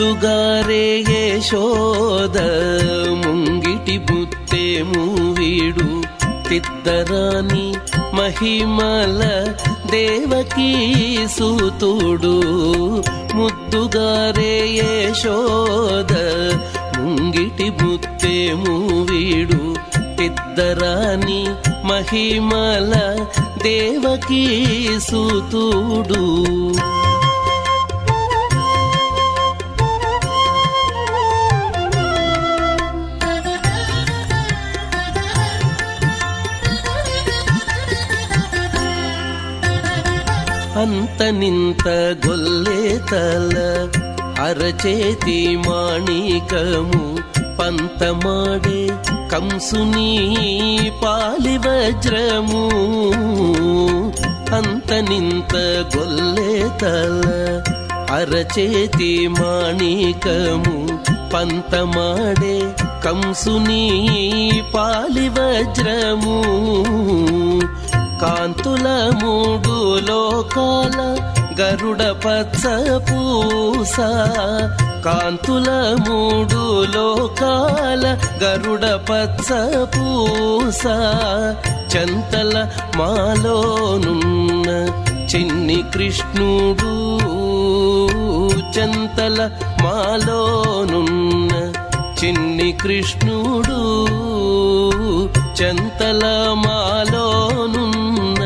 ముద్దుగారే యశోద ముంగిటి ముత్తేము వీడు తిద్దరాని మహిమల దేవకీ సూతుడు. ముద్దుగారే యశోద ముంగిటి ముత్తేము వీడు తిద్దరాని మహిమల దేవకీ సూతుడు. అంత నింత గొల్లే తల అరచేతి మాణికము పంతమాడే కంసుని పాలి వజ్రము. అంత నింత గొల్లే తల అరచేతి మాణికము పంతమాడే కంసుని పాలి వజ్రము. కాంతుల మూడు లోకాల గరుడ పచ్చ పూస. కాంతుల మూడు లోకాల గరుడ పచ్చ పూస. చంతల మాలోనున్న చిన్ని కృష్ణుడు. చంతల మాలోనున్న చిన్ని కృష్ణుడు. చంతల మాలోనున్న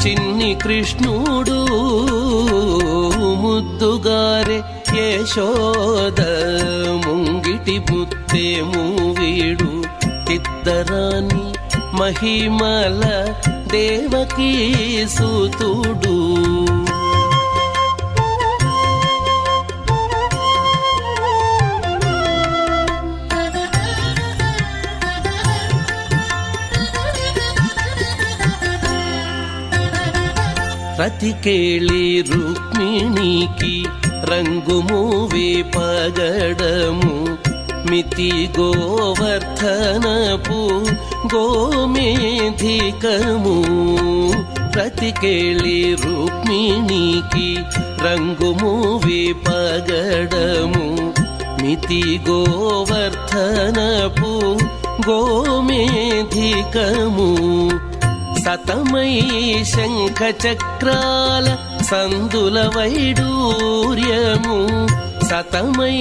చిన్ని కృష్ణుడు. ముద్దుగారే యశోద ముంగిటి ముత్తేము వీడు తిద్దరాని మహిమల దేవకీ సూతుడు. రతికేళి రుక్మిణికి రంగుమూవే పగడము. మితి గోవర్ధనపు గోమేధికము. రతికేళి రుక్మిణికి రంగుమూవే పగడము. మితి గోవర్ధనపు గోమేధికము. సతమై శంఖ చక్రాల సందుల వైడూర్యము. సతమై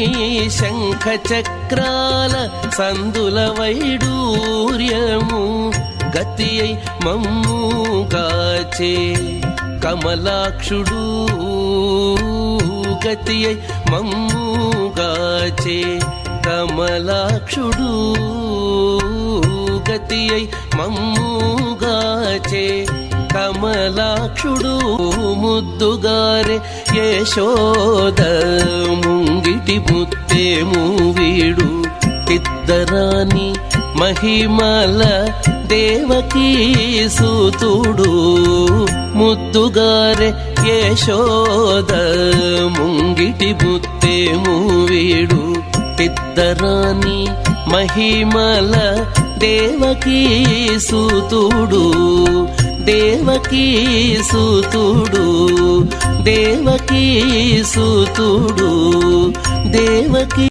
శంఖ చక్రాల సందుల వైడూర్యము. గతియై మమ్ముగాచే కమలాక్షుడు. గతియై మమ్ముగాచే కమలాక్షుడు. గతియై మమ్ముగాచే కమలాక్షుడు. ముద్దుగారే యశోద ముంగిటి ముత్తేము వీడు తిద్దరాని మహిమల దేవకీ సూతుడు. ముద్దుగారే యశోద ముంగిటి ముత్తేము వీడు తిద్దరాని మహిమల దేవకీ సూతుడు. దేవకీ సూతుడు. దేవకీ సూతుడు. దేవకీ